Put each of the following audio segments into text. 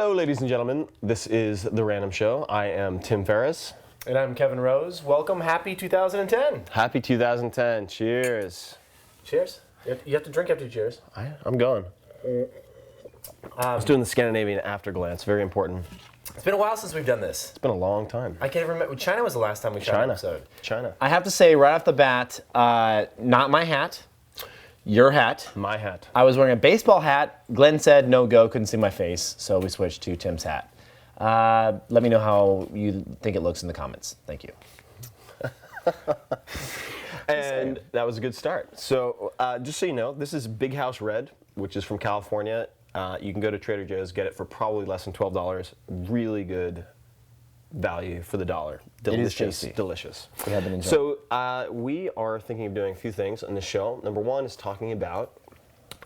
Hello, ladies and gentlemen. This is The Random Show. I am Tim Ferriss. And I'm Kevin Rose. Welcome. Happy 2010. Happy 2010. Cheers. Cheers. You have to drink after you cheers. I'm going. I was doing the Scandinavian afterglance. Very important. It's been a while since we've done this. It's been a long time. I can't remember. China was the last time we shot an episode. China. I have to say right off the bat, not my hat, your hat. My hat. I was wearing a baseball hat. Glenn said no go, couldn't see my face, so we switched to Tim's hat. Let me know how you think it looks in the comments. Thank you. And that was a good start. So just so you know, this is Big House Red, which is from California. You can go to Trader Joe's, get it for probably less than $12. Really good value for the dollar. Delicious. It is tasty. Delicious. We have been enjoying. So we are thinking of doing a few things in the show. Number one is talking about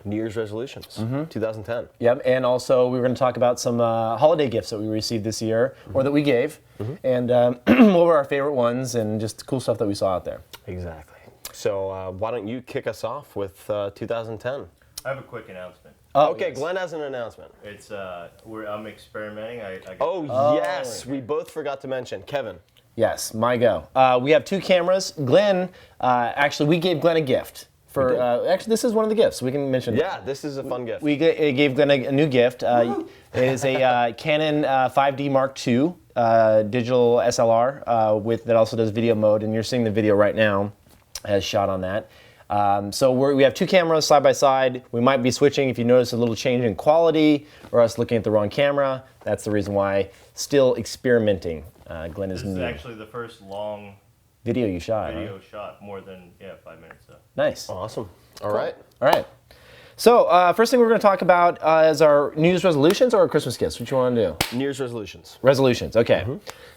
New Year's resolutions, 2010. Yep, and also we were going to talk about some holiday gifts that we received this year, or that we gave, and what were our favorite ones, and just cool stuff that we saw out there. Exactly. So why don't you kick us off with 2010? I have a quick announcement. Okay, yes. Glenn has an announcement. It's I'm experimenting. Yes, we both forgot to mention. Kevin. Yes, my go. We have two cameras. Glenn, actually, we gave Glenn a gift. Actually, this is one of the gifts. We can mention. Yeah, this is a fun gift. We gave Glenn a new gift. It is a Canon 5D Mark II digital SLR that also does video mode, and you're seeing the video right now as shot on that. So we have two cameras side by side. We might be switching if you notice a little change in quality or us looking at the wrong camera. That's the reason why. Still experimenting. Glenn is new. This is actually the first long Video you shot. video shot, more than 5 minutes. So. Nice. Awesome. All right. All right. So first thing we're going to talk about is our New Year's resolutions or our Christmas gifts. What you want to do? New Year's resolutions. Resolutions. Okay.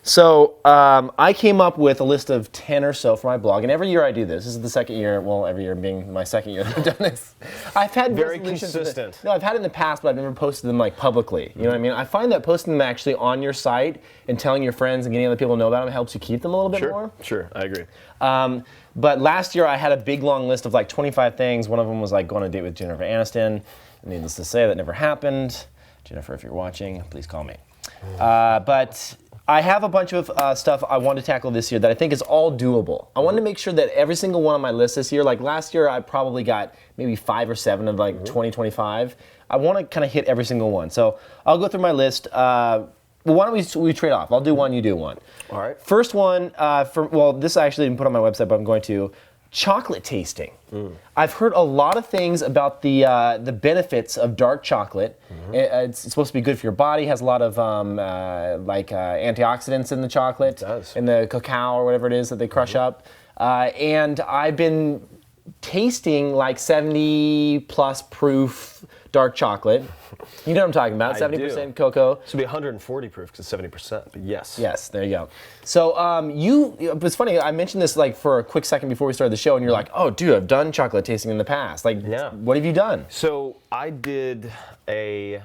So I came up with a list of 10 or so for my blog, and every year I do this. This is the second year. Well, every year being my second year that I've done this. I've had Very resolutions consistent. No, I've had it in the past, but I've never posted them like publicly. You know what I mean? I find that posting them actually on your site and telling your friends and getting other people to know about them helps you keep them a little bit more. Sure, I agree. But last year I had a big long list of like 25 things. One of them was like going on a date with Jennifer Aniston. Needless to say, that never happened. Jennifer, if you're watching, please call me. But I have a bunch of stuff I want to tackle this year that I think is all doable. I wanted to make sure that every single one on my list this year, like last year I probably got maybe 5 or 7 of like 20, 25. I want to kind of hit every single one. So I'll go through my list. Well, why don't we trade off? I'll do one, you do one. All right. First one, this I actually didn't put on my website, but I'm going to. Chocolate tasting. I've heard a lot of things about the benefits of dark chocolate. It's supposed to be good for your body. Has a lot of antioxidants in the chocolate. It does. In the cacao or whatever it is that they crush up. And I've been tasting like 70 plus proof dark chocolate. You know what I'm talking about, 70% cocoa. This would be 140 proof because it's 70%, but yes. Yes, there you go. So it's funny, I mentioned this like for a quick second before we started the show, and you're like, oh dude, I've done chocolate tasting in the past. Like, what have you done? So I did it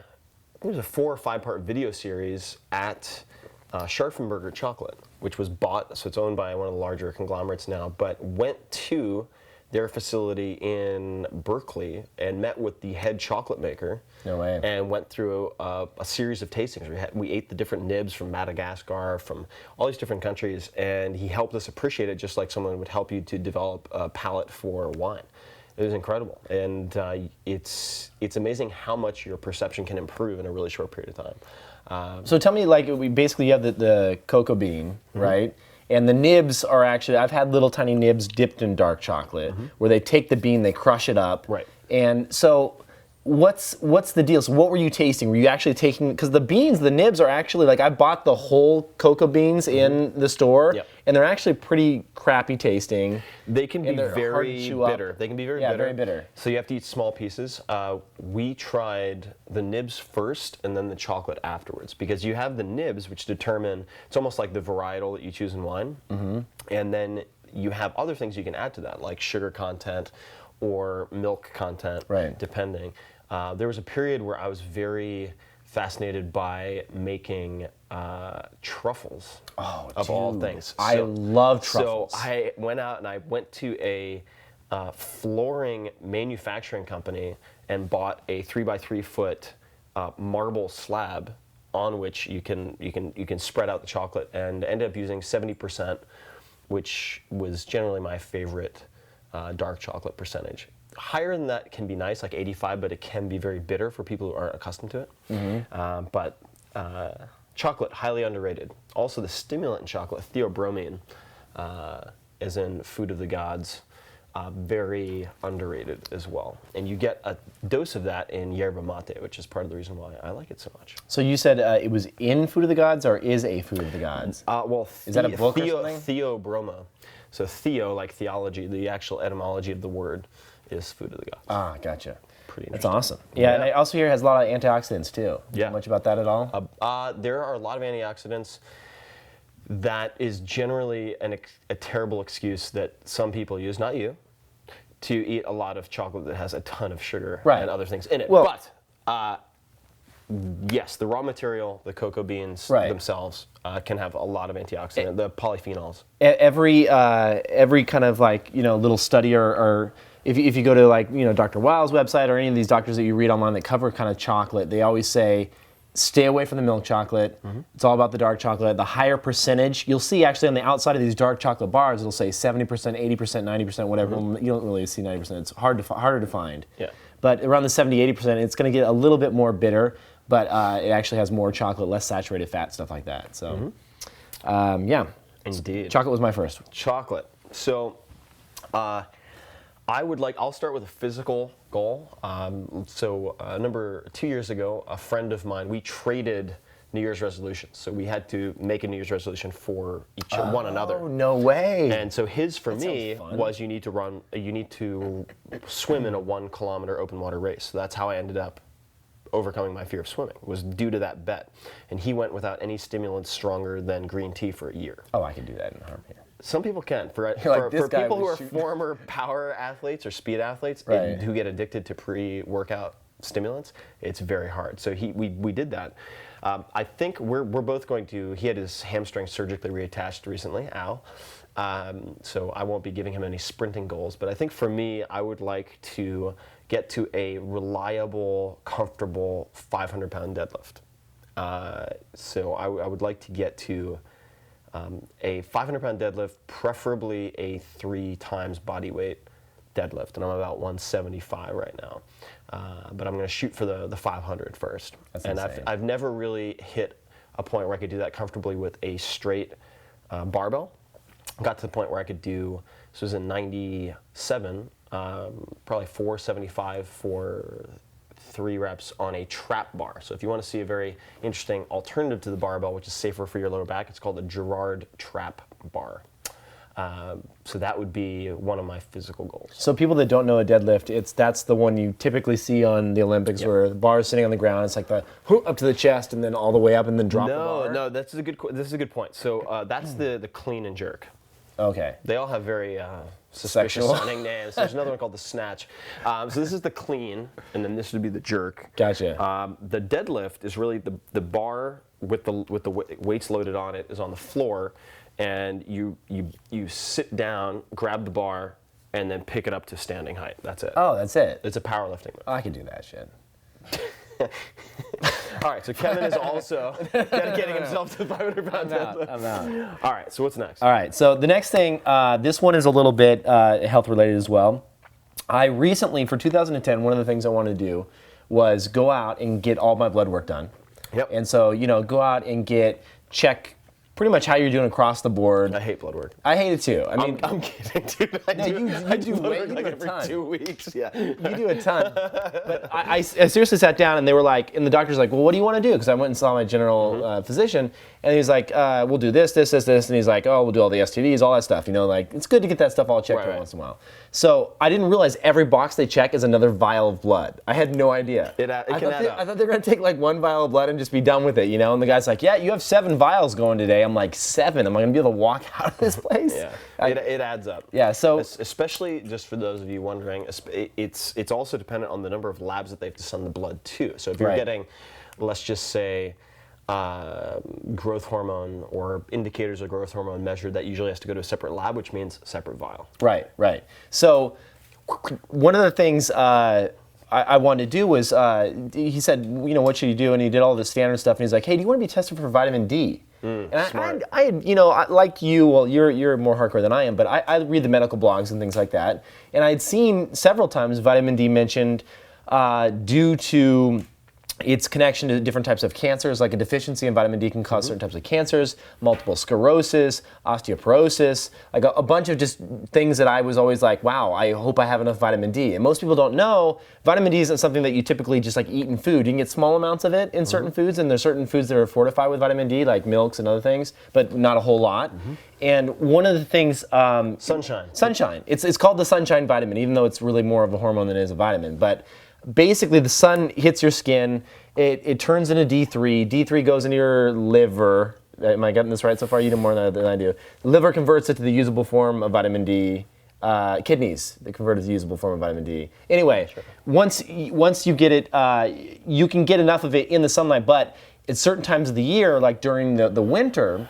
was a 4 or 5 part video series at Scharfenberger Chocolate, which was bought, so it's owned by one of the larger conglomerates now, but went to their facility in Berkeley and met with the head chocolate maker. No way. And went through a series of tastings. We ate the different nibs from Madagascar, from all these different countries, and he helped us appreciate it just like someone would help you to develop a palate for wine. It was incredible, and it's amazing how much your perception can improve in a really short period of time. So tell me, like, you have the cocoa bean, right? And the nibs are actually, I've had little tiny nibs dipped in dark chocolate where they take the bean, they crush it up. Right. And so what's the deal? So what were you tasting? Were you actually taking, because the nibs are actually, like I bought the whole cocoa beans in the store, and they're actually pretty crappy tasting. They can be very bitter. Up. They can be very bitter. bitter. Very bitter. So you have to eat small pieces. We tried the nibs first and then the chocolate afterwards, because you have the nibs, which determine, it's almost like the varietal that you choose in wine, and then you have other things you can add to that, like sugar content or milk content, depending. There was a period where I was very fascinated by making truffles, of all things. I love truffles. So I went out and I went to a flooring manufacturing company and bought a 3x3 foot marble slab on which you can spread out the chocolate, and ended up using 70%, which was generally my favorite dark chocolate percentage. Higher than that can be nice, like 85, but it can be very bitter for people who aren't accustomed to it. But chocolate, highly underrated. Also, the stimulant in chocolate, theobromine, as in food of the gods, very underrated as well. And you get a dose of that in yerba mate, which is part of the reason why I like it so much. So you said it was in Food of the Gods, or is a Food of the Gods? Well, is that a book or something? Theobroma. So theo, like theology, the actual etymology of the word is food of the gods. Ah, gotcha. Pretty That's interesting. awesome. Yeah, and I also hear it has a lot of antioxidants too. Yeah. Know much about that at all? There are a lot of antioxidants. That is generally a terrible excuse that some people use, not you, to eat a lot of chocolate that has a ton of sugar and other things in it. Well, but yes, the raw material, the cocoa beans themselves, can have a lot of antioxidant, the polyphenols. Every kind of like, little study or if you go to like, Dr. Weil's website or any of these doctors that you read online that cover kind of chocolate, they always say, stay away from the milk chocolate. It's all about the dark chocolate. The higher percentage, you'll see actually on the outside of these dark chocolate bars, it'll say 70%, 80%, 90%, whatever. You don't really see 90%. It's harder to find. Yeah. But around the 70, 80%, it's going to get a little bit more bitter, but it actually has more chocolate, less saturated fat, stuff like that. So, yeah. Indeed. Chocolate was my first. Chocolate. So, I'll start with a physical goal. So 2 years ago, a friend of mine, we traded New Year's resolutions. So we had to make a New Year's resolution for one another. Oh, no way. And so his for That me sounds fun. was you need to swim in a 1 kilometer open water race. So that's how I ended up overcoming my fear of swimming, was due to that bet. And he went without any stimulants stronger than green tea for a year. Oh, I could do that in a heartbeat. Some people can. For this guy people who are was shooting. former power athletes or speed athletes who get addicted to pre-workout stimulants, it's very hard. So we did that. I think we're both going to. He had his hamstring surgically reattached recently. Ow. So I won't be giving him any sprinting goals. But I think for me, I would like to get to a reliable, comfortable 500-pound deadlift. So I would like to get to a 500-pound deadlift, preferably a 3 times body weight deadlift, and I'm about 175 right now. But I'm going to shoot for the 500 first. That's and insane. I've never really hit a point where I could do that comfortably with a straight barbell. Got to the point where I could do, this was in 97, probably 475 for 3 reps on a trap bar. So if you want to see a very interesting alternative to the barbell, which is safer for your lower back, it's called a Girard trap bar. So that would be one of my physical goals. So people that don't know a deadlift, that's the one you typically see on the Olympics where the bar is sitting on the ground. It's like the up to the chest and then all the way up and then drop the bar. No, this is a good point. So that's the clean and jerk. Okay. They all have very suspicious Sexual. sounding names. There's another one called the snatch. So this is the clean, and then this would be the jerk. Gotcha. The deadlift is really the bar with the weights loaded on it is on the floor, and you sit down, grab the bar, and then pick it up to standing height. That's it. Oh, that's it. It's a powerlifting move. Oh, I could do that shit. All right, so Kevin is also dedicating himself to 500-pound deadlift. I'm out. All right, so what's next? All right, so the next thing, this one is a little bit health related as well. I recently, for 2010, one of the things I wanted to do was go out and get all my blood work done. Yep. And so, go out and check pretty much how you're doing across the board. I hate blood work. I hate it too. I mean, I'm kidding, dude. I do way- blood you work do like a every ton. 2 weeks. Yeah. you do a ton. But I seriously sat down and they were like, and the doctor's like, well, what do you want to do? Because I went and saw my general physician, and he's like, we'll do this, and he's like, oh, we'll do all the STDs, all that stuff. It's good to get that stuff all checked every once in a while. So I didn't realize every box they check is another vial of blood. I had no idea. It can add up. I thought they were going to take like 1 vial of blood and just be done with it, And the guy's like, yeah, you have 7 vials going today. I'm like, 7? Am I going to be able to walk out of this place? Yeah, it adds up. Yeah, so especially just for those of you wondering, it's also dependent on the number of labs that they have to send the blood to. So if you're getting, let's just say, growth hormone or indicators of growth hormone measured, that usually has to go to a separate lab, which means separate vial. Right. So one of the things I wanted to do was, he said, what should you do? And he did all the standard stuff. And he's like, hey, do you want to be tested for vitamin D? And like you, well, you're more hardcore than I am, but I read the medical blogs and things like that. And I'd seen several times vitamin D mentioned due to its connection to different types of cancers, like a deficiency in vitamin D can cause certain types of cancers, multiple sclerosis, osteoporosis, like a bunch of just things that I was always like, wow, I hope I have enough vitamin D. And most people don't know, vitamin D isn't something that you typically just like eat in food. You can get small amounts of it in certain foods, and there's certain foods that are fortified with vitamin D, like milks and other things, but not a whole lot. And one of the things... Sunshine. Sunshine. It's called the sunshine vitamin, even though it's really more of a hormone than it is a vitamin. But basically, the sun hits your skin, it turns into D3. D3 goes into your liver. Am I getting this right so far? You know more than I do. The liver converts it to the usable form of vitamin D. Kidneys, they convert it to the usable form of vitamin D. Anyway, once you get it, you can get enough of it in the sunlight, but at certain times of the year, like during the winter,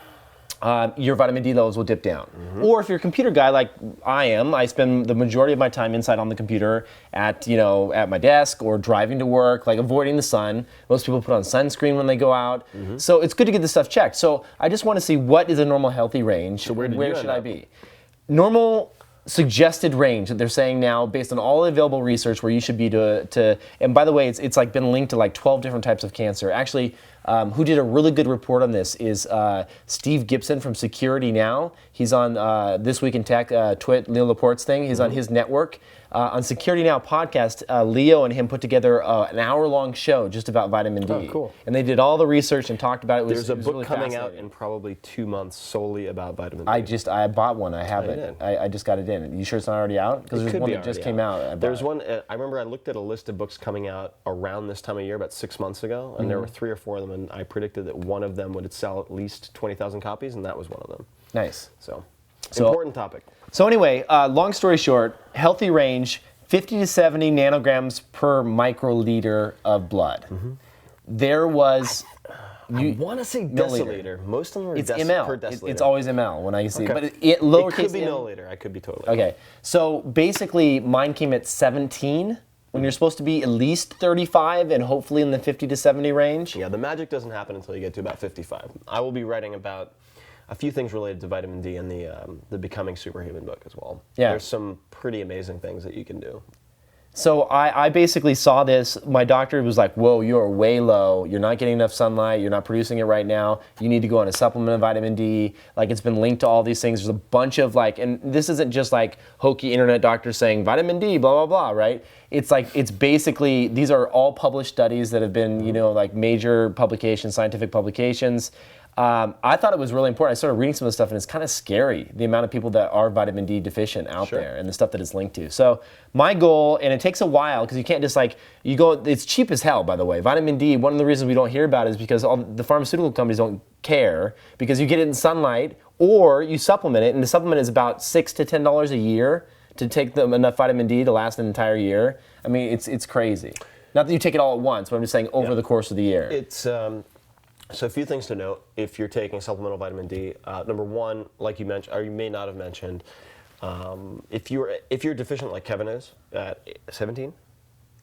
your vitamin D levels will dip down. Or if you're a computer guy like I am, I spend the majority of my time inside on the computer at my desk or driving to work, like avoiding the sun. Most people put on sunscreen when they go out. So it's good to get this stuff checked. So I just want to see what is a normal healthy range. So where should I be? Normal suggested range that they're saying now based on all the available research where you should be to and by the way, it's like been linked to like 12 different types of cancer. Actually, who did a really good report on this is Steve Gibson from Security Now. He's on This Week in Tech, Leo Laporte's thing. He's on his network. On Security Now podcast, Leo and him put together an hour-long show just about vitamin D. Oh, cool. And they did all the research and talked about it. There's a book really coming out in probably 2 months solely about vitamin D. I bought one. I have you it. did. I just got it in. You sure it's not already out? Because there's Could one be that just already came out. There's one, I remember I looked at a list of books coming out around this time of year, about 6 months ago, and there were 3 or 4 of them, and I predicted that one of them would sell at least 20,000 copies, and that was one of them. Nice. So important topic. So anyway, long story short, healthy range, 50 to 70 nanograms per microliter of blood. There was... I want to say deciliter. Most of them are It's per ml. deciliter. It's always ml when I see it. Okay. But it lowercase It could be m. milliliter. I could be totally. Okay. So basically, mine came at 17 when you're supposed to be at least 35 and hopefully in the 50 to 70 range. Yeah, the magic doesn't happen until you get to about 55. I will be writing about a few things related to vitamin D in the Becoming Superhuman book as well. Yeah. There's some pretty amazing things that you can do. So I basically saw this. My doctor was like, whoa, you're way low. You're not getting enough sunlight. You're not producing it right now. You need to go on a supplement of vitamin D. Like, it's been linked to all these things. There's a bunch of and this isn't just like hokey internet doctors saying vitamin D, blah, blah, blah, right? It's like, it's basically, these are all published studies that have been, like major publications, scientific publications. I thought it was really important. I started reading some of the stuff, and it's kind of scary, the amount of people that are vitamin D deficient out there and the stuff that it's linked to. So my goal, and it takes a while because you can't just it's cheap as hell, by the way. Vitamin D, one of the reasons we don't hear about it is because all the pharmaceutical companies don't care because you get it in sunlight or you supplement it, and the supplement is about $6 to $10 a year to take enough vitamin D to last an entire year. I mean, it's crazy. Not that you take it all at once, but I'm just saying over the course of the year. It's... So a few things to note if you're taking supplemental vitamin D. Number one, like you mentioned, or you may not have mentioned, if you're deficient like Kevin is at 17,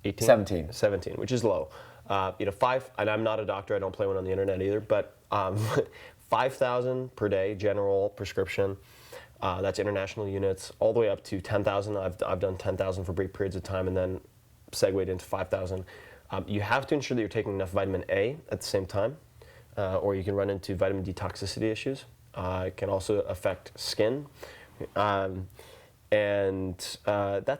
18, 17, which is low. 5, and I'm not a doctor. I don't play one on the internet either. But 5,000 per day general prescription. That's international units, all the way up to 10,000. I've done 10,000 for brief periods of time, and then segued into 5,000. You have to ensure that you're taking enough vitamin A at the same time. Or you can run into vitamin D toxicity issues. It can also affect skin. That's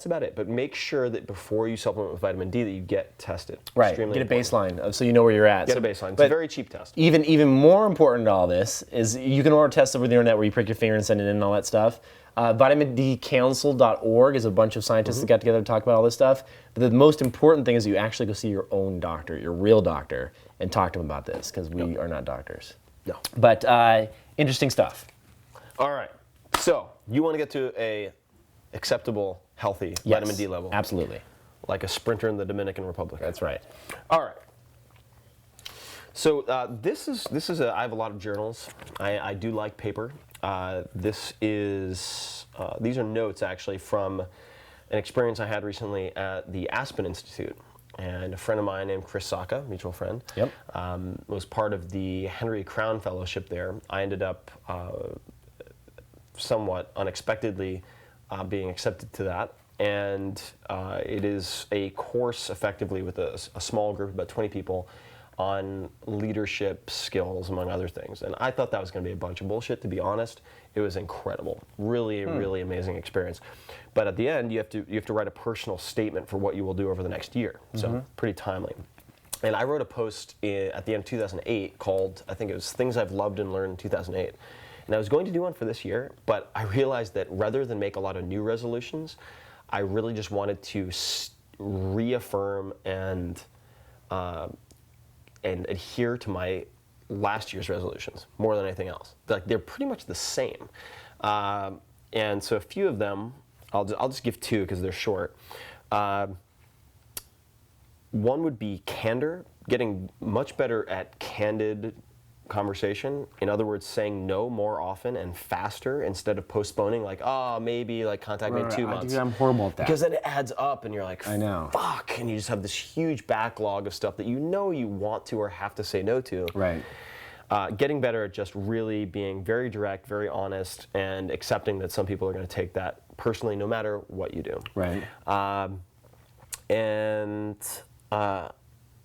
about it. But make sure that before you supplement with vitamin D that you get tested. Right, Extremely get a important. baseline so you know where you're at. Get a baseline. It's a very cheap test. Even more important to all this is you can order tests over the internet where you prick your finger and send it in and all that stuff. VitaminDcouncil.org is a bunch of scientists that got together to talk about all this stuff. But the most important thing is you actually go see your own doctor, your real doctor, and talk to them about this because we are not doctors. No. But interesting stuff. All right. So you want to get to a acceptable, healthy vitamin D level. Absolutely. Like a sprinter in the Dominican Republic. That's right. All right. So this is I have a lot of journals. I do like paper. These are notes actually from an experience I had recently at the Aspen Institute. And a friend of mine named Chris Saka, mutual friend, was part of the Henry Crown Fellowship there. I ended up somewhat unexpectedly being accepted to that. And it is a course effectively with a small group, about 20 people, on leadership skills, among other things. And I thought that was going to be a bunch of bullshit, to be honest. It was incredible. Really, really amazing experience. But at the end, you have to write a personal statement for what you will do over the next year. So pretty timely. And I wrote a post at the end of 2008 called, I think it was Things I've Loved and Learned in 2008. And I was going to do one for this year, but I realized that rather than make a lot of new resolutions, I really just wanted to reaffirm and adhere to my last year's resolutions more than anything else. They're pretty much the same. And so a few of them, I'll just give two because they're short. One would be candor, getting much better at candid conversation. In other words, saying no more often and faster instead of postponing, like, oh, maybe, like, contact me in 2 months. I'm horrible at that. Because then it adds up and you're like, I know. Fuck, and you just have this huge backlog of stuff that you know you want to or have to say no to. Right. Getting better at just really being very direct, very honest, and accepting that some people are going to take that personally no matter what you do. Right.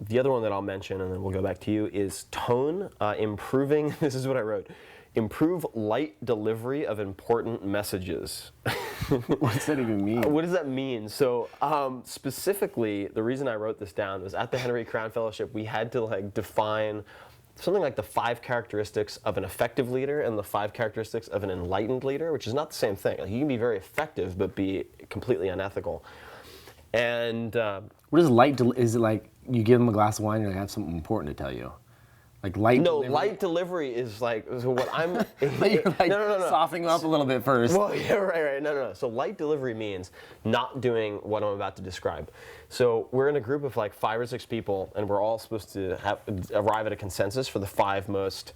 The other one that I'll mention, and then we'll go back to you, is tone, improving, this is what I wrote, improve light delivery of important messages. What does that even mean? What does that mean? So specifically, the reason I wrote this down was at the Henry Crown Fellowship, we had to define something like the 5 characteristics of an effective leader and the 5 characteristics of an enlightened leader, which is not the same thing. You can be very effective, but be completely unethical. And what is light? Is it like you give them a glass of wine and you're like, I have something important to tell you? Like light delivery? No, light delivery is like, so what I'm... You're like no. softening them up a little bit first. Well, yeah, right. No. So light delivery means not doing what I'm about to describe. So we're in a group of 5 or 6 people, and we're all supposed to arrive at a consensus for the 5 most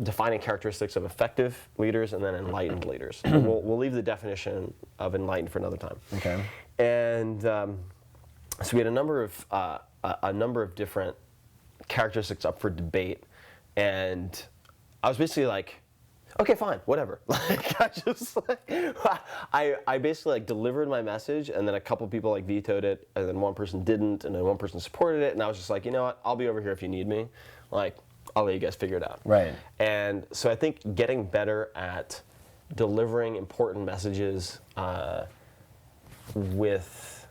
defining characteristics of effective leaders and then enlightened leaders. We'll leave the definition of enlightened for another time. Okay. And so we had a number of different characteristics up for debate, and I was basically like, okay, fine, whatever. I basically delivered my message, and then a couple people vetoed it, and then one person didn't, and then one person supported it, and I was just like, you know what, I'll be over here if you need me. I'll let you guys figure it out. Right. And so I think getting better at delivering important messages with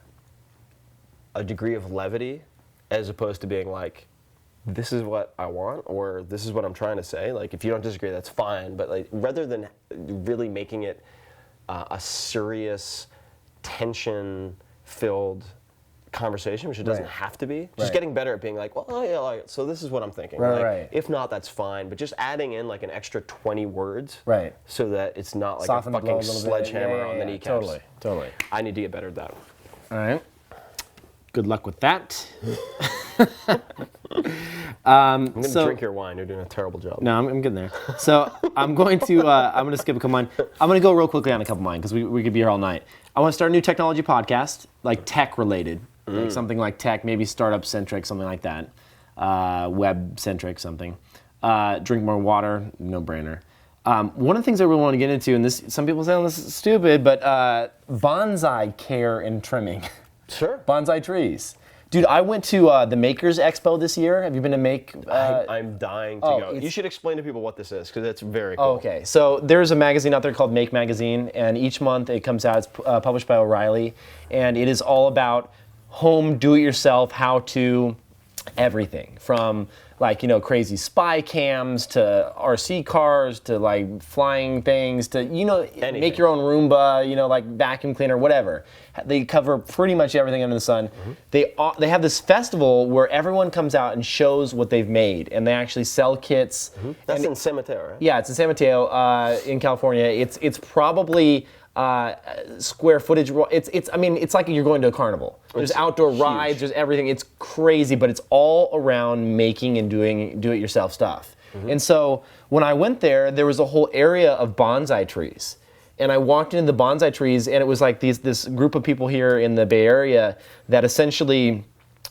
a degree of levity, as opposed to being like, this is what I want, or this is what I'm trying to say. If you don't disagree, that's fine. But rather than really making it a serious, tension-filled conversation, which it doesn't have to be, just getting better at being like, well, oh, yeah, so this is what I'm thinking. Right. If not, that's fine. But just adding in an extra 20 words, right, so that it's not soften a fucking sledgehammer on the kneecaps. Totally. I need to get better at that. All right. Good luck with that. I'm going to drink your wine. You're doing a terrible job. No, I'm getting there. So I'm going to skip a couple of mine. I'm going to go real quickly on a couple of mine because we could be here all night. I want to start a new technology podcast, tech related, something like tech, maybe startup centric, something like that, web centric, something. Drink more water, no brainer. One of the things I really want to get into, and this, some people say this is stupid, but bonsai care and trimming. Sure. Bonsai trees. Dude, I went to the Makers Expo this year. Have you been to Make? I'm dying to go. You should explain to people what this is, because it's very cool. Okay, so there's a magazine out there called Make Magazine, and each month it comes out. It's published by O'Reilly, and it is all about home do-it-yourself, how-to, everything from crazy spy cams to RC cars to flying things to anything. Make your own Roomba, vacuum cleaner, whatever. They cover pretty much everything under the sun. Mm-hmm. They have this festival where everyone comes out and shows what they've made, and they actually sell kits. Mm-hmm. That's in San Mateo, right? Yeah, it's in San Mateo, in California. It's probably square footage. It's like you're going to a carnival. There's outdoor rides, there's everything. It's crazy, but it's all around making and doing do-it-yourself stuff. Mm-hmm. And so when I went there was a whole area of bonsai trees. and I walked into the bonsai trees, and it was like this group of people here in the Bay Area that essentially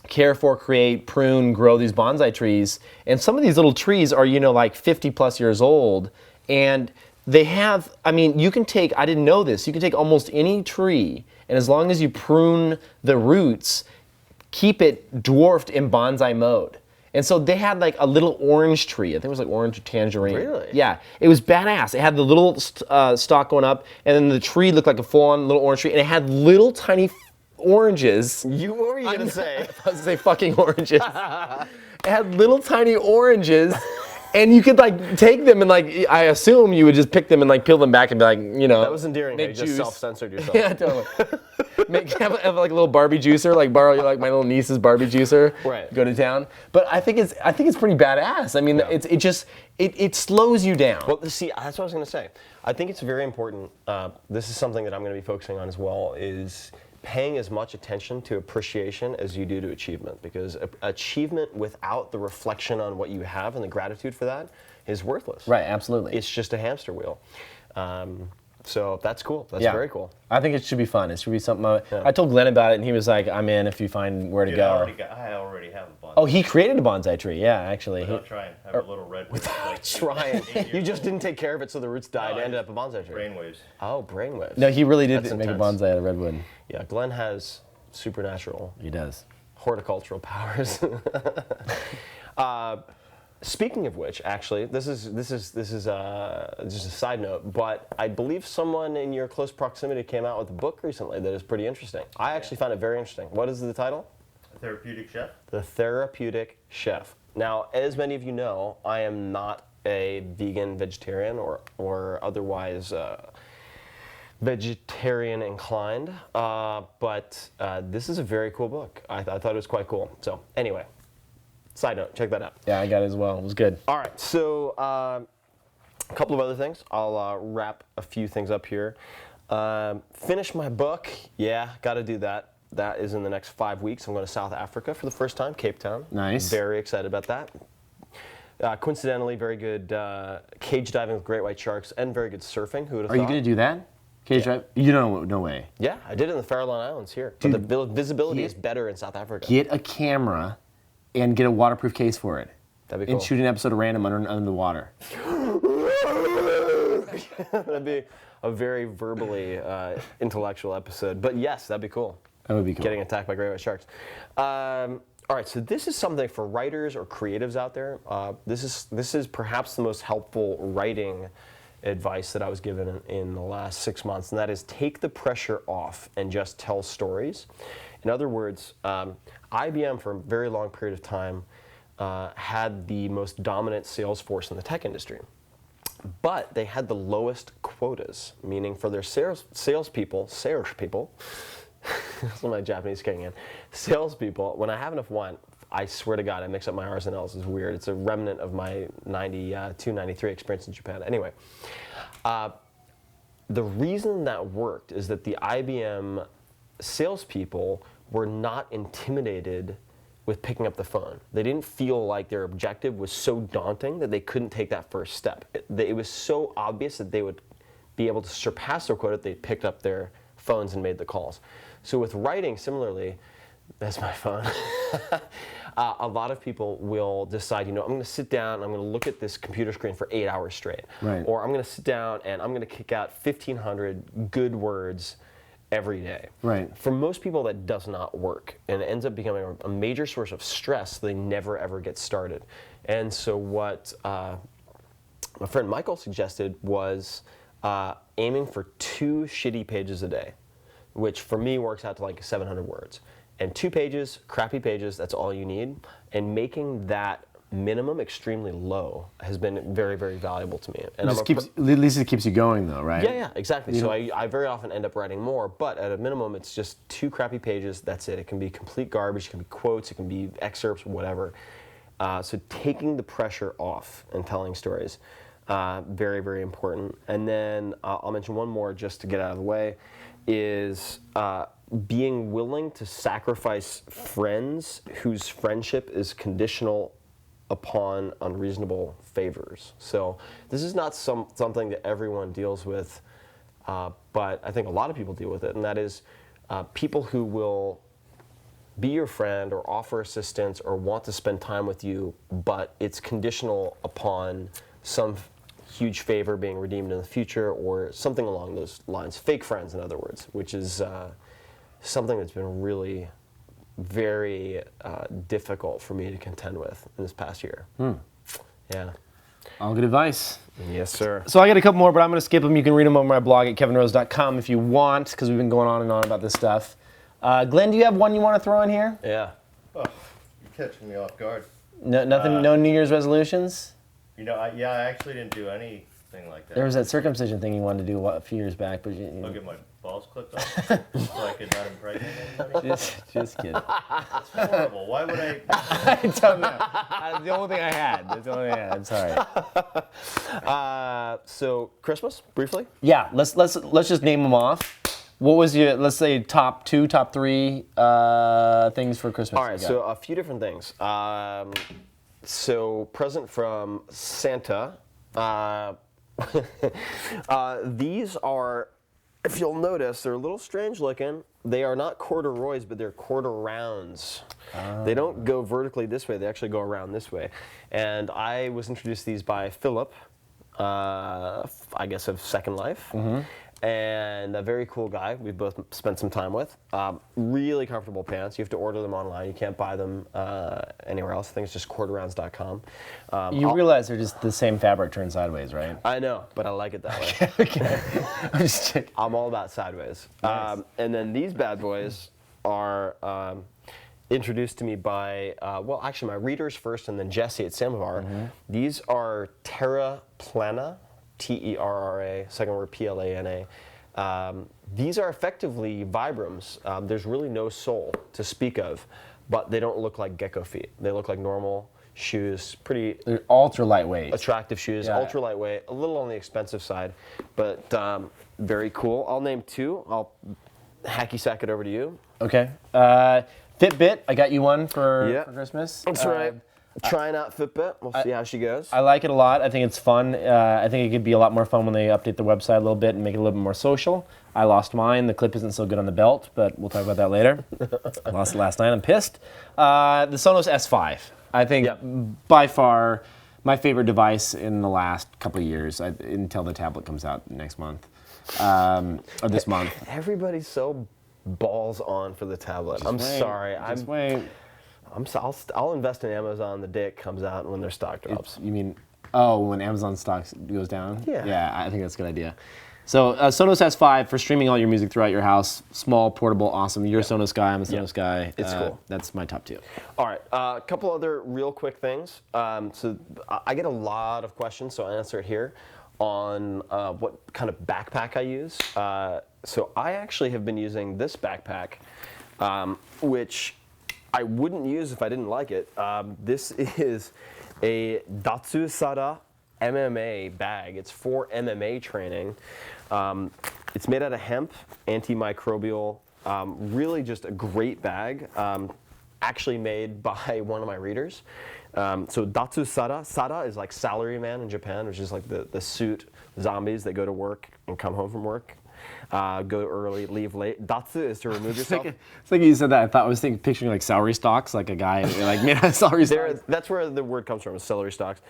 care for, create, prune, grow these bonsai trees. And some of these little trees are, like 50 plus years old. And they have, you can take, I didn't know this, you can take almost any tree, and as long as you prune the roots, keep it dwarfed in bonsai mode. And so they had like a little orange tree. I think it was like orange or tangerine. Really? Yeah. It was badass. It had the little stalk going up, and then the tree looked like a full-on little orange tree, and it had little tiny oranges. What were you going to say? I was going to say fucking oranges. It had little tiny oranges, and you could like take them and like, I assume you would just pick them and like peel them back and be like, That was endearing. make You just juice. self-censored yourself. Yeah, totally. have like a little Barbie juicer, like borrow like my little niece's Barbie juicer. Right. Go to town. But I think it's pretty badass. I mean, it slows you down. Well, see, that's what I was going to say. I think it's very important. This is something that I'm going to be focusing on as well, is paying as much attention to appreciation as you do to achievement, because achievement without the reflection on what you have and the gratitude for that is worthless. Right, absolutely. It's just a hamster wheel. So that's cool. That's Yeah. very cool. I think it should be fun. It should be something. I told Glenn about it, and he was like, "I'm in if you find where to Dude, go." I already have a bonsai. Oh, he created a bonsai tree. Yeah, actually. Without trying. I have a little redwood. Like Trying. 8 You years just old. didn't take care of it, so the roots died and I ended up a bonsai tree. Brainwaves. Oh, brainwaves. No, he really did That's make a intense. bonsai out of redwood. Yeah, Glenn has supernatural He does. horticultural powers. Speaking of which, actually, this is just a side note, but I believe someone in your close proximity came out with a book recently that is pretty interesting. I actually found it very interesting. What is the title? A therapeutic chef. The Therapeutic Chef. Now, as many of you know, I am not a vegan, vegetarian, or otherwise vegetarian inclined, but this is a very cool book. I thought it was quite cool. So anyway, side note, check that out. Yeah, I got it as well. It was good. All right, so a couple of other things. I'll wrap a few things up here. Finish my book. Yeah, got to do that. That is in the next 5 weeks. I'm going to South Africa for the first time, Cape Town. Nice. Very excited about that. Coincidentally, very good cage diving with great white sharks and very good surfing. Who would have Are thought? you going to do that? Cage drive? You don't. No way. Yeah, I did it in the Farallon Islands here. But the visibility is better in South Africa. Get a camera and get a waterproof case for it. That'd be cool. And shoot an episode of Random under the water. That'd be a very verbally intellectual episode. But yes, that'd be cool. That would be cool. Getting attacked by great white sharks. All right, so this is something for writers or creatives out there. This is perhaps the most helpful writing advice that I was given in the last 6 months, and that is take the pressure off and just tell stories. In other words, IBM for a very long period of time had the most dominant sales force in the tech industry. But they had the lowest quotas, meaning for their salespeople, that's my Japanese kicking in. Salespeople, when I have enough wine, I swear to God, I mix up my R's and L's. It's weird. It's a remnant of my 92, 93 experience in Japan. Anyway, the reason that worked is that the IBM salespeople were not intimidated with picking up the phone. They didn't feel like their objective was so daunting that they couldn't take that first step. It was so obvious that they would be able to surpass their quota if they picked up their phones and made the calls. So with writing, similarly, that's my phone. A lot of people will decide, I'm going to sit down and I'm going to look at this computer screen for 8 hours straight. Right. Or I'm going to sit down and I'm going to kick out 1,500 good words every day. Right. For most people, that does not work, and it ends up becoming a major source of stress. They never ever get started. And so what my friend Michael suggested was aiming for 2 shitty pages a day, which for me works out to like 700 words. And 2 pages, crappy pages, that's all you need. And making that minimum extremely low has been very, very valuable to me. And At least it keeps you going, though, right? yeah, exactly. So I very often end up writing more, but at a minimum, it's just 2 crappy pages. That's it. It can be complete garbage. It can be quotes. It can be excerpts, whatever. So taking the pressure off and telling stories, very, very important. And then I'll mention one more just to get out of the way, is being willing to sacrifice friends whose friendship is conditional upon unreasonable favors. So this is not something that everyone deals with but I think a lot of people deal with it, and that is people who will be your friend or offer assistance or want to spend time with you, but it's conditional upon some huge favor being redeemed in the future or something along those lines. Fake friends, in other words, which is something that's been really very difficult for me to contend with in this past year. Yeah. All good advice. Yes, sir. So I got a couple more, but I'm going to skip them. You can read them on my blog at kevinrose.com if you want, because we've been going on and on about this stuff. Glenn, do you have one you want to throw in here? Yeah. Oh, you're catching me off guard. No, nothing. No New Year's resolutions. You know, I actually didn't do anything like that. There was that circumcision thing you wanted to do a few years back, but I'll get my balls clipped off so I could not impregnate anybody. just kidding. That's horrible. Why would I? I don't know. That's the only thing I had. That's the only thing I had. I'm sorry. So Christmas, briefly. Yeah, let's just name them off. What was your, let's say, top 2, top 3 things for Christmas? All right, so a few different things. So present from Santa. These are, if you'll notice, they're a little strange looking. They are not corduroys, but they're quarter rounds. They don't go vertically this way. They actually go around this way. And I was introduced to these by Philip, I guess of Second Life. And a very cool guy we both spent some time with. Really comfortable pants. You have to order them online. You can't buy them anywhere else. I think it's just quarterrounds.com. You realize they're just the same fabric turned sideways, right? I know, but I like it that way. Okay. I'm just checking. I'm all about sideways. Nice. And then these bad boys are introduced to me by, well, actually my readers first and then Jesse at Samovar. These are Terra Plana. Terra, second word Plana. These are effectively Vibrams. There's really no sole to speak of, but they don't look like gecko feet. They look like normal shoes, pretty They're ultra lightweight. attractive shoes, Yeah. ultra lightweight, a little on the expensive side, but very cool. I'll name 2. I'll hacky sack it over to you. Okay. Fitbit, I got you one for Christmas. That's right. Trying out Fitbit. We'll see how she goes. I like it a lot. I think it's fun. I think it could be a lot more fun when they update the website a little bit and make it a little bit more social. I lost mine. The clip isn't so good on the belt, but we'll talk about that later. I lost it last night. I'm pissed. The Sonos S5. I think by far my favorite device in the last couple of years, until the tablet comes out next month, or this month. Everybody's so balls on for the tablet. I'm sorry. Just wait. I'll invest in Amazon the day it comes out and when their stock drops. You mean, when Amazon stock goes down? Yeah. Yeah, I think that's a good idea. So Sonos S5 for streaming all your music throughout your house. Small, portable, awesome. You're a Sonos guy, I'm a Sonos guy. It's cool. That's my top 2. All right, a couple other real quick things. So I get a lot of questions, so I'll answer it here on what kind of backpack I use. So I actually have been using this backpack, which I wouldn't use if I didn't like it. This is a Datsu Sada MMA bag. It's for MMA training. It's made out of hemp, antimicrobial, really just a great bag, actually made by one of my readers. So Datsu Sada. Sada is like salaryman in Japan, which is like the suit zombies that go to work and come home from work. Go early, leave late. Datsu is to remove yourself. It's like you said that. I was picturing like celery stalks, like a guy like made out of celery stalks. That's where the word comes from, is celery stalks.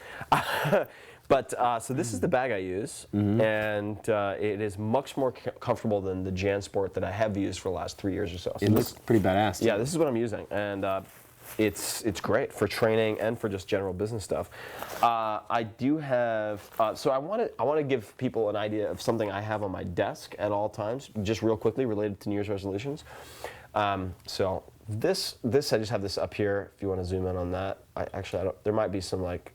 But so this is the bag I use, and it is much more comfortable than the JanSport that I have used for the last 3 years or so. It looks pretty badass. Yeah, this is what I'm using, and it's great for training and for just general business stuff. I do have, so I want to give people an idea of something I have on my desk at all times, just real quickly related to New Year's resolutions. So this I just have this up here. If you want to zoom in on that, I don't. There might be some like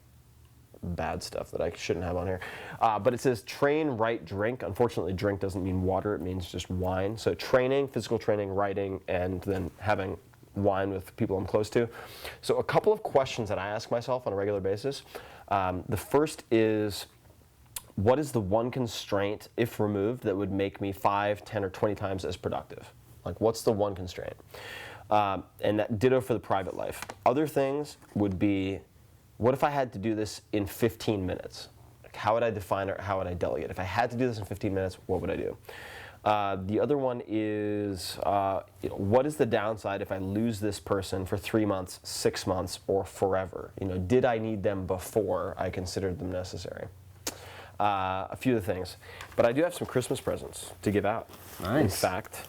bad stuff that I shouldn't have on here, but it says train, write, drink. Unfortunately, drink doesn't mean water; it means just wine. So training, physical training, writing, and then having wine with people I'm close to. So a couple of questions that I ask myself on a regular basis. The first is, what is the one constraint, if removed, that would make me 5, 10, or 20 times as productive? Like, what's the one constraint? And that ditto for the private life. Other things would be, what if I had to do this in 15 minutes? How would I define or how would I delegate? If I had to do this in 15 minutes, what would I do? The other one is, what is the downside if I lose this person for 3 months, 6 months, or forever? Did I need them before I considered them necessary? A few of the things. But I do have some Christmas presents to give out. Nice. In fact.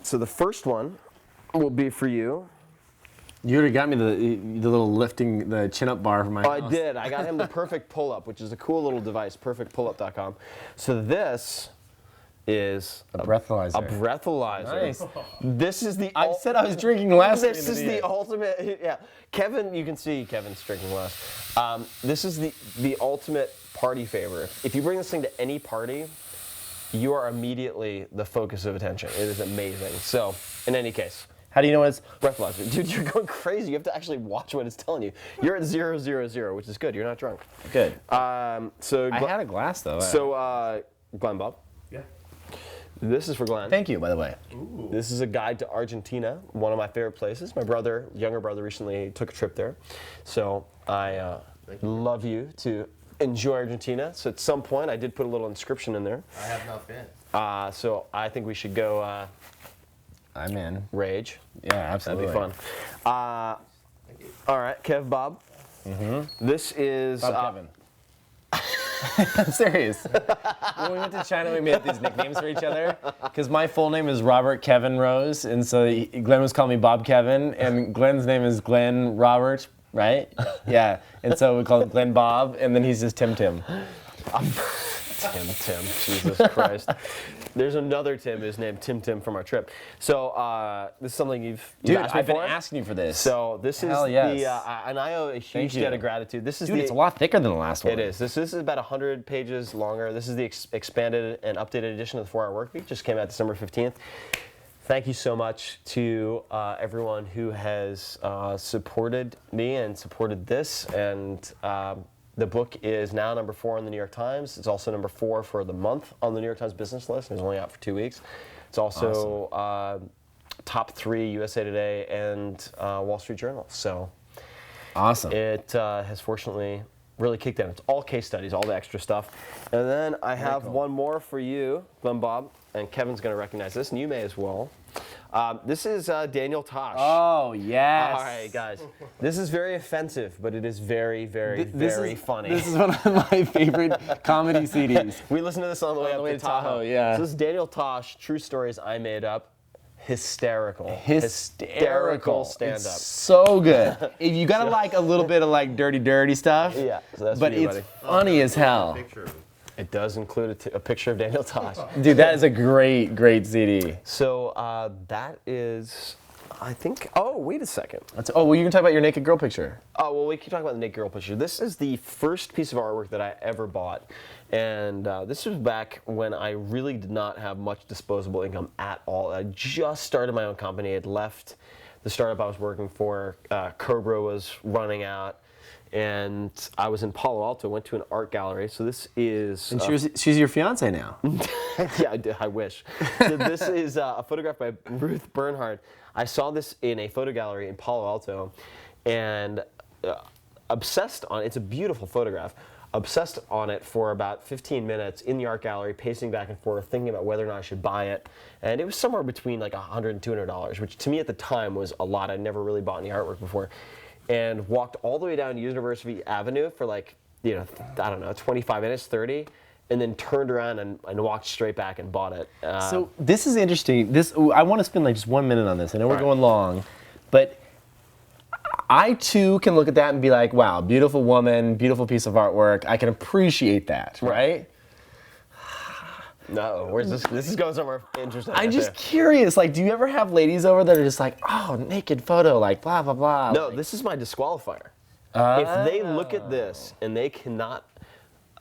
So the first one will be for you. You already got me the little lifting the chin up bar for my house. I did. I got him the Perfect Pull-Up, which is a cool little device, perfectpullup.com. So this is a breathalyzer. A breathalyzer. Nice. This is the. I said I was drinking less. This is the ultimate. Yeah, Kevin. You can see Kevin's drinking less. This is the ultimate party favor. If you bring this thing to any party, you are immediately the focus of attention. It is amazing. So, in any case. How do you know it's breathalyzer? Dude, you're going crazy. You have to actually watch what it's telling you. You're at 000, which is good. You're not drunk. good? So I had a glass though. So, Glenn Bob. Yeah. This is for Glenn. Thank you, by the way. Ooh. This is a guide to Argentina, one of my favorite places. My younger brother, recently took a trip there. So I love you to enjoy Argentina. So at some point, I did put a little inscription in there. I have not been. So I think we should go I'm in. rage. Yeah, absolutely. That'd be fun. All right, Kev Bob. Mm-hmm. This is... Bob Kevin. I'm serious. When we went to China, we made up these nicknames for each other. Because my full name is Robert Kevin Rose, and so Glenn was calling me Bob Kevin, and Glenn's name is Glenn Robert, right? Yeah. And so we call him Glenn Bob, and then he's just Tim. Tim. Jesus Christ. There's another Tim who's named Tim from our trip. So this is something you've asked me I've been for. asking you for this. So this Hell is yes. and I owe a huge debt of gratitude. This is It's a lot thicker than the last one. It is. This is about 100 pages longer. This is the expanded and updated edition of the 4-Hour Workweek. Just came out December 15th. Thank you so much to everyone who has supported me and supported this. And the book is now number 4 on the New York Times. It's also number 4 for the month on the New York Times business list. It's only out for 2 weeks. It's also top 3 USA Today and Wall Street Journal. So awesome. It has fortunately really kicked in. It's all case studies, all the extra stuff. And then I have one more for you, Glenn Bob, and Kevin's going to recognize this, and you may as well. This is Daniel Tosh. Oh, yes. All right, guys. This is very offensive, but it is very, very, very funny. This is one of my favorite comedy CDs. We listened to this on the way up to Tahoe. Yeah. So this is Daniel Tosh, True Stories I Made Up. Hysterical stand-up. It's so good. If you gotta like a little bit of like dirty stuff. Yeah, so that's but for you, it's buddy. funny as hell. Picture of him. It does include a picture of Daniel Tosh. Dude, that is a great CD. So that is, I think. Oh, wait a second. Well, you can talk about your naked girl picture. Oh, well, we can talk about the naked girl picture. This is the first piece of artwork that I ever bought. And this was back when I really did not have much disposable income at all. I just started my own company. I had left the startup I was working for. Cobra was running out. And I was in Palo Alto, went to an art gallery. So this is... And she's your fiance now. Yeah, I wish. So this is a photograph by Ruth Bernhard. I saw this in a photo gallery in Palo Alto and obsessed on it. It's a beautiful photograph. Obsessed on it for about 15 minutes in the art gallery, pacing back and forth, thinking about whether or not I should buy it. And it was somewhere between like $100 and $200, which to me at the time was a lot. I'd never really bought any artwork before. And walked all the way down University Avenue for like, I don't know, 25 minutes, 30, and then turned around and walked straight back and bought it. So this is interesting. I want to spend like just 1 minute on this. I know we're going long, but I too can look at that and be like, wow, beautiful woman, beautiful piece of artwork. I can appreciate that, right? No, where's this? This is going somewhere interesting. I'm just curious, like, do you ever have ladies over that are just like, oh, naked photo, like, blah, blah, blah? No, like, this is my disqualifier. If they look at this and they cannot,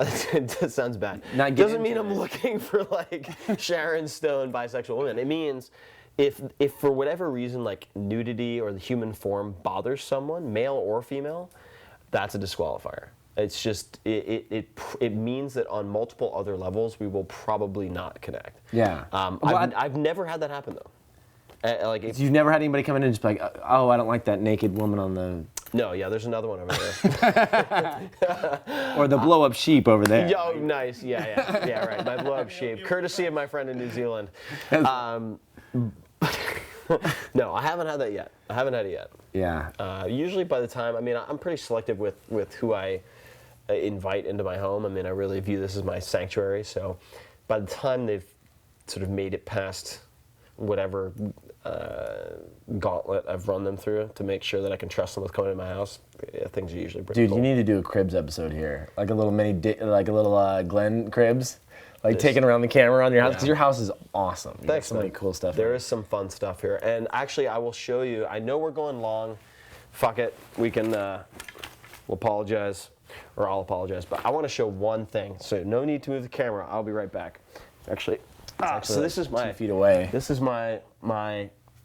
it sounds bad. Doesn't mean I'm looking for like Sharon Stone bisexual women. It means if for whatever reason like nudity or the human form bothers someone, male or female, that's a disqualifier. It's just it means that on multiple other levels we will probably not connect. Yeah. I've never had that happen though. You've never had anybody come in and just be like, oh, I don't like that naked woman on the No, yeah, there's another one over there. Or the blow-up sheep over there. Yo, nice. Yeah, right. My blow-up sheep, courtesy of my friend in New Zealand. No, I haven't had that yet. I haven't had it yet. Yeah. Usually by the time, I mean, I'm pretty selective with who I invite into my home. I mean, I really view this as my sanctuary. So by the time they've sort of made it past whatever gauntlet I've run them through to make sure that I can trust them with coming to my house, things are usually pretty Dude, cool. you need to do a Cribs episode here, like a little Glenn Cribs, like taking around the camera on your house, because your house is awesome. You Thanks, got so many man. cool stuff. There is some fun stuff here, and actually, I will show you. I know we're going long. Fuck it, we can. We'll apologize, or I'll apologize. But I want to show one thing. So no need to move the camera. I'll be right back. Actually, so this is my 2 feet away. This is my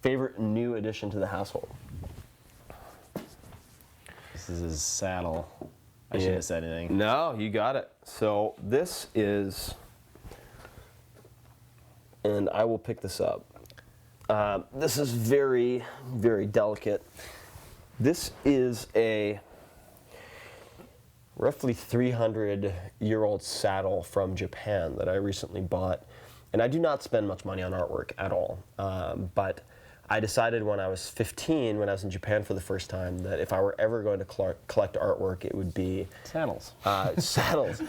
favorite new addition to the household. This is his saddle. I shouldn't have said anything. No, you got it. So this is, and I will pick this up. This is very, very delicate. This is a roughly 300-year-old saddle from Japan that I recently bought. And I do not spend much money on artwork at all. But I decided when I was 15, when I was in Japan for the first time, that if I were ever going to collect artwork, it would be Saddles. saddles.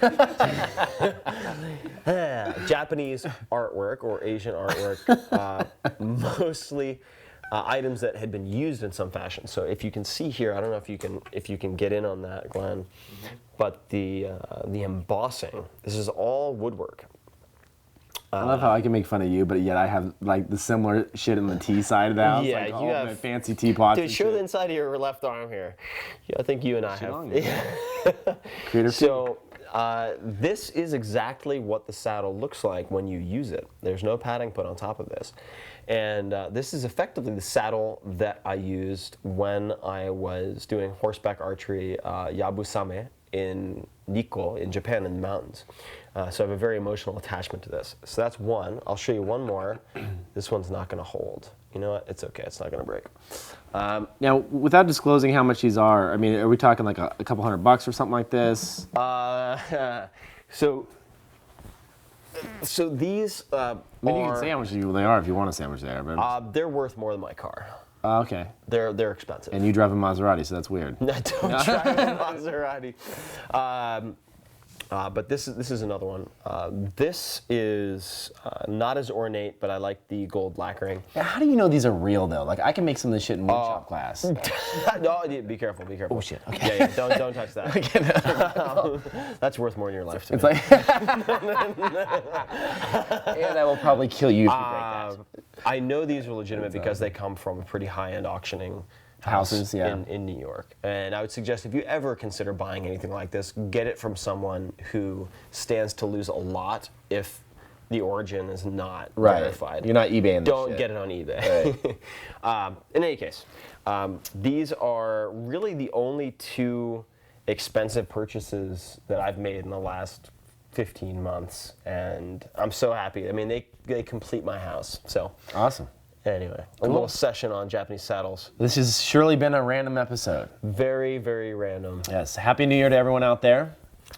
Japanese artwork or Asian artwork, mostly items that had been used in some fashion. So if you can see here, I don't know if you can get in on that, Glenn, but the embossing. This is all woodwork. I love how I can make fun of you, but yet I have like the similar shit in the tea side of the house. Yeah, like you all have my fancy teapots. Dude, and show shit. the inside of your left arm here. Yeah, I think you and I on have. Creator So this is exactly what the saddle looks like when you use it. There's no padding put on top of this. And this is effectively the saddle that I used when I was doing horseback archery Yabusame in Nikko in Japan in the mountains. So I have a very emotional attachment to this. So that's one. I'll show you one more. This one's not going to hold. You know what? It's okay. It's not going to break. Now, without disclosing how much these are, I mean, are we talking like a couple $100 or something like this? So these I mean, you can say how much they are if you want to say how much they are, but they're worth more than my car. okay. They're expensive. And you drive a Maserati, so that's weird. I don't drive a Maserati. But this is another one. This is not as ornate, but I like the gold lacquering. Now, how do you know these are real though? Like I can make some of this shit in woodshop class. No, be careful, be careful. Oh shit. Okay. Yeah, don't touch that. That's worth more in your life to me. It's like, and I will probably kill you if you break that. I know these are legitimate because they come from a pretty high-end auctioning Houses, yeah. in New York. And I would suggest if you ever consider buying anything like this, get it from someone who stands to lose a lot if the origin is not verified. You're not eBaying this Don't shit. get it on eBay. In any case, these are really the only two expensive purchases that I've made in the last 15 months, and I'm so happy. I mean, they complete my house. So Awesome. anyway, a little session on Japanese saddles. This has surely been a random episode. Very, very random. Yes. Happy New Year to everyone out there.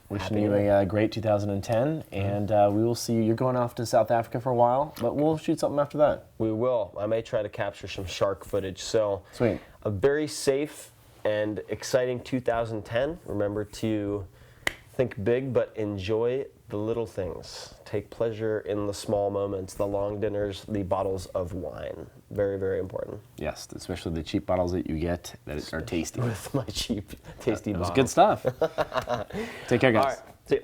Wishing Happy you New a great 2010, and we will see you. You're going off to South Africa for a while, but we'll shoot something after that. We will. I may try to capture some shark footage. So Sweet. a very safe and exciting 2010. Remember to think big, but enjoy the little things. Take pleasure in the small moments, the long dinners, the bottles of wine. Very, very important. Yes, especially the cheap bottles that you get that are tasty. With my cheap, tasty That was bottles. good stuff. Take care, guys. All right. See ya.